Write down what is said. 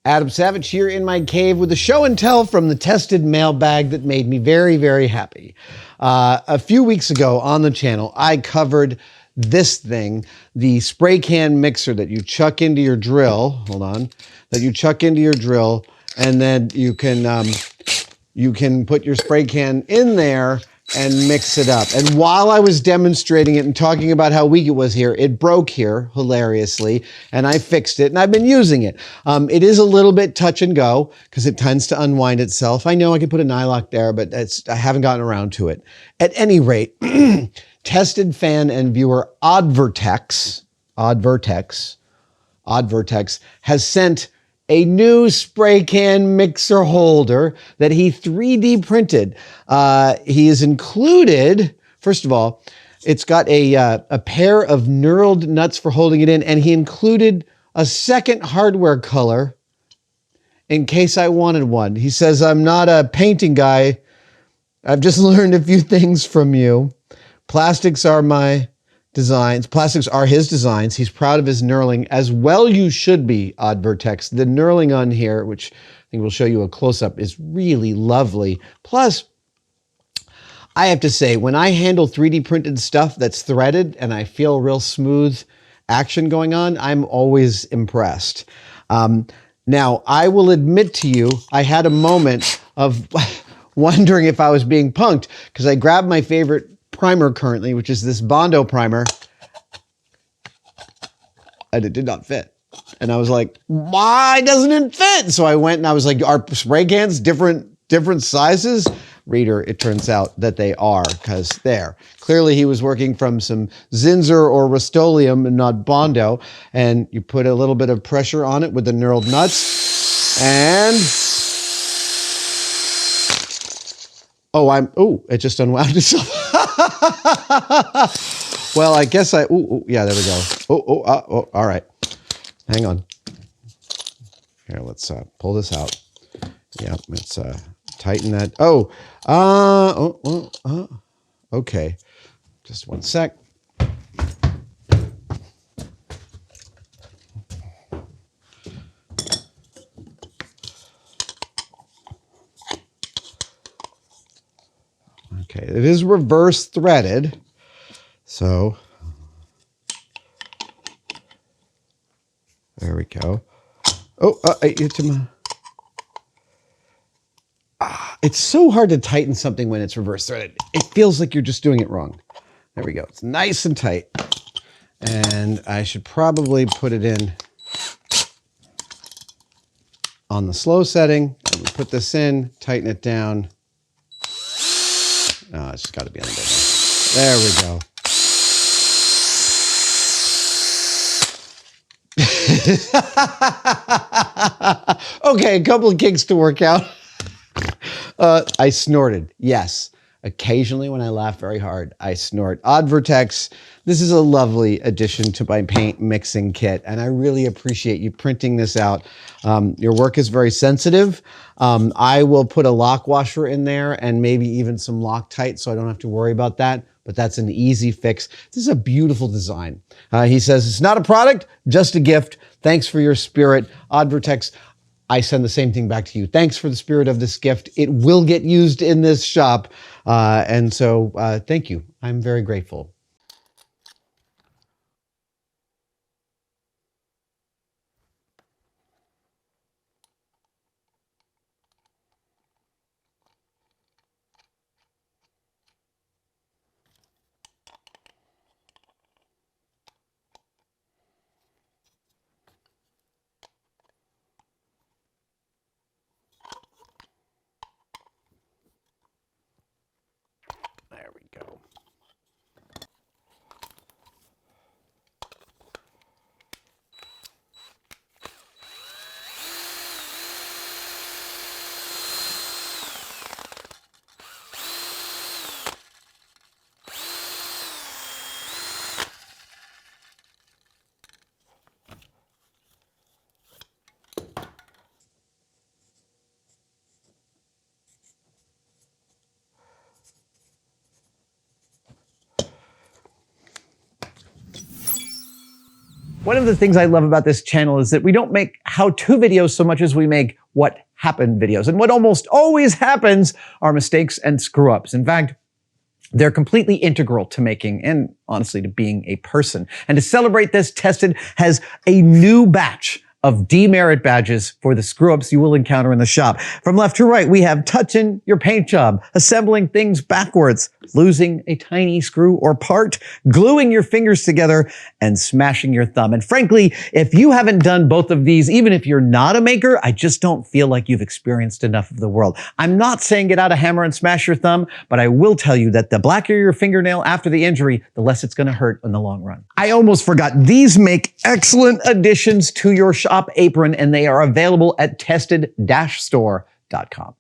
Adam Savage here in my cave with a show and tell from the tested mailbag that made me very, very happy. A few weeks ago on the channel, I covered this thing, the spray can mixer that you chuck into your drill. Hold on. That you chuck into your drill, and then you can put your spray can in there and mix it up. And while I was demonstrating it and talking about how weak it was here, it broke here, hilariously, and I fixed it, and I've been using it. It is a little bit touch and go, because it tends to unwind itself. I know I could put a nylock there, but I haven't gotten around to it. At any rate, tested fan and viewer Oddvertex has sent a new spray can mixer holder that he 3D printed. He has included, first of all, it's got a pair of knurled nuts for holding it in, and he included a second hardware color in case I wanted one. He says, "I'm not a painting guy. I've just learned a few things from you. Plastics are my designs. Plastics are his designs. He's proud of his knurling, as well you should be, Oddvertex. The knurling on here, which I think we'll show you a close-up, is really lovely. Plus, I have to say, when I handle 3D printed stuff that's threaded and I feel real smooth action going on, I'm always impressed. Now, I will admit to you, I had a moment of wondering if I was being punked, because I grabbed my favorite primer currently, which is this Bondo primer, and it did not fit. And I was like, why doesn't it fit? So I went and I was like, are spray cans different sizes? Reader, it turns out that they are, because there. Clearly he was working from some Zinsser or Rust-Oleam and not Bondo. And you put a little bit of pressure on it with the knurled nuts. And it just unwound itself. Well, I guess yeah, there we go. All right. Hang on. Here, let's pull this out. Yeah, let's tighten that. Okay. Just one sec. Okay, it is reverse threaded, so there we go. It's so hard to tighten something when it's reverse threaded. It feels like you're just doing it wrong. There we go. It's nice and tight. And I should probably put it in on the slow setting. And we put this in, tighten it down. No, it's got to be on the button. There we go. Okay, a couple of kinks to work out. I snorted. Yes. Occasionally when I laugh very hard, I snort. Oddvertex, this is a lovely addition to my paint mixing kit, and I really appreciate you printing this out. Your work is very sensitive. I will put a lock washer in there and maybe even some Loctite so I don't have to worry about that, but that's an easy fix. This is a beautiful design. He says, it's not a product, just a gift. Thanks for your spirit. Oddvertex, I send the same thing back to you. Thanks for the spirit of this gift. It will get used in this shop. And so thank you. I'm very grateful. There we go. One of the things I love about this channel is that we don't make how-to videos so much as we make what happened videos. And what almost always happens are mistakes and screw-ups. In fact, they're completely integral to making and honestly to being a person. And to celebrate this, Tested has a new batch of demerit badges for the screw-ups you will encounter in the shop. From left to right, we have touching your paint job, assembling things backwards, losing a tiny screw or part, gluing your fingers together, and smashing your thumb. And frankly, if you haven't done both of these, even if you're not a maker, I just don't feel like you've experienced enough of the world. I'm not saying get out a hammer and smash your thumb, but I will tell you that the blacker your fingernail after the injury, the less it's gonna hurt in the long run. I almost forgot, these make excellent additions to your shop apron, and they are available at tested-store.com.